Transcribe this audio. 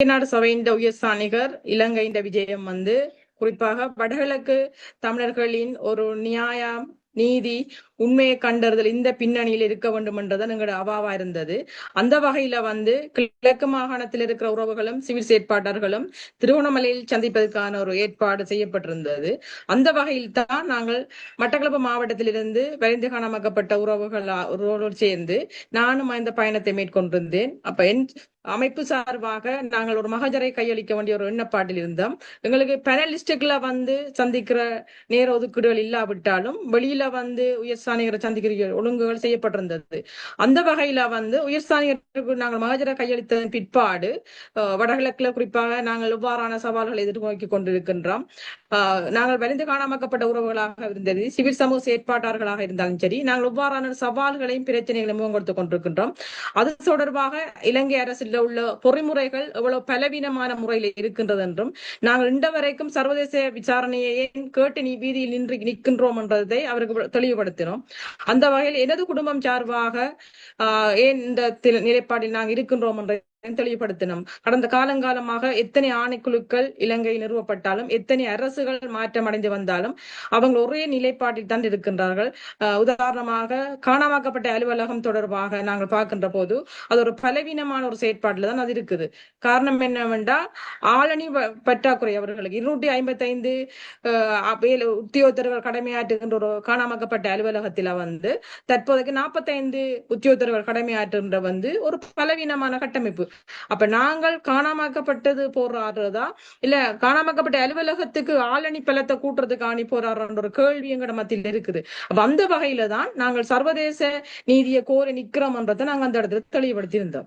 நாடு சபையின் உயர்ஸ்தானிகர் இலங்கையின் விஜயம் குறிப்பாக வடகிழக்கு தமிழர்களின் ஒரு நியாயம் நீதி உண்மையை கண்டறிதல் இந்த பின்னணியில் இருக்க வேண்டும் என்றதான் எங்களோட அவாவா இருந்தது. அந்த வகையில கிழக்கு மாகாணத்தில் இருக்கிற உறவுகளும் சிவில் செயற்பாட்டாளர்களும் திருவண்ணாமலையில் சந்திப்பதற்கான ஒரு ஏற்பாடு செய்யப்பட்டிருந்தது. அந்த வகையில் தான் நாங்கள் மட்டக்களப்பு மாவட்டத்திலிருந்து வரைந்து காணாமக்கப்பட்ட உறவுகளோடு சேர்ந்து நானும் இந்த பயணத்தை மேற்கொண்டிருந்தேன். அப்ப என் அமைப்பு சார்பாக நாங்கள் ஒரு மகஜரை கையளிக்க வேண்டிய ஒரு எண்ணப்பாட்டில் இருந்தோம். எங்களுக்கு பேனலிஸ்டுகளை சந்திக்கிற நேர ஒதுக்கீடுகள் இல்லாவிட்டாலும் வெளியில உயர்ஸ்தானிகரை சந்திக்கிற ஒழுங்குகள் செய்யப்பட்டிருந்தது. அந்த வகையில உயர்ஸ்தானிகருக்கு நாங்கள் மகஜரை கையளித்ததன் பிற்பாடு வடகிழக்குல குறிப்பாக நாங்கள் எவ்வாறான சவால்களை எதிர்நோக்கி கொண்டிருக்கின்றோம். நாங்கள் வலிந்து காணாமக்கப்பட்ட உறவுகளாக இருந்தது, சிவில் சமூக செயற்பாட்டாளர்களாக இருந்தாலும் சரி, நாங்கள் எவ்வாறான சவால்களையும் பிரச்சனைகளையும் முகங்கொடுத்துக் கொண்டிருக்கின்றோம். அது தொடர்பாக இலங்கை அரசில் உள்ள பொறிமுறைகள் எவ்வளவு பலவீனமான முறையில் இருக்கின்றது என்றும் நாங்கள் இன்று வரைக்கும் சர்வதேச விசாரணையை கேட்டு வீதியில் நின்று நிற்கின்றோம் என்றதை அவருக்கு தெளிவுபடுத்தினோம். அந்த வகையில் எனது குடும்பம் சார்பாக ஏன் இந்த நிலைப்பாட்டில் நாங்கள் இருக்கின்றோம் என்ற தெளிவுபடுத்தினோம். கடந்த காலங்காலமாக எத்தனை ஆணைக்குழுக்கள் இலங்கை நிறுவப்பட்டாலும் எத்தனை அரசுகள் மாற்றம் அடைந்து வந்தாலும் அவங்க ஒரே நிலைப்பாட்டில் தான் இருக்கின்றார்கள். உதாரணமாக காணாமக்கப்பட்ட அலுவலகம் தொடர்பாக நாங்கள் பார்க்கின்ற போது அது ஒரு பலவீனமான ஒரு செயற்பாட்டில் தான் அது இருக்குது. காரணம் என்னவென்றால் ஆளணி பற்றாக்குறை. அவர்களுக்கு 255 உத்தியோகத்தர்கள் கடமையாற்றுகின்ற ஒரு காணாமக்கப்பட்ட அலுவலகத்தில் தற்போதைக்கு 45 உத்தியோகத்தர்கள் கடமையாற்றுகின்ற ஒரு பலவீனமான கட்டமைப்பு. அப்ப நாங்கள் காணாமக்கப்பட்டது போராடுறதா இல்ல காணாமக்கப்பட்ட அலுவலகத்துக்கு ஆளணி பலத்தை கூட்டுறதுக்கு ஆணி போராடுற ஒரு கேள்வி எங்கட மத்தியில் இருக்குது. அப்ப அந்த வகையில தான் நாங்கள் சர்வதேச நீதியை கோரி நிக்கிறோம் என்றதை நாங்கள் அந்த இடத்துல தெளிவுபடுத்தி இருந்தோம்.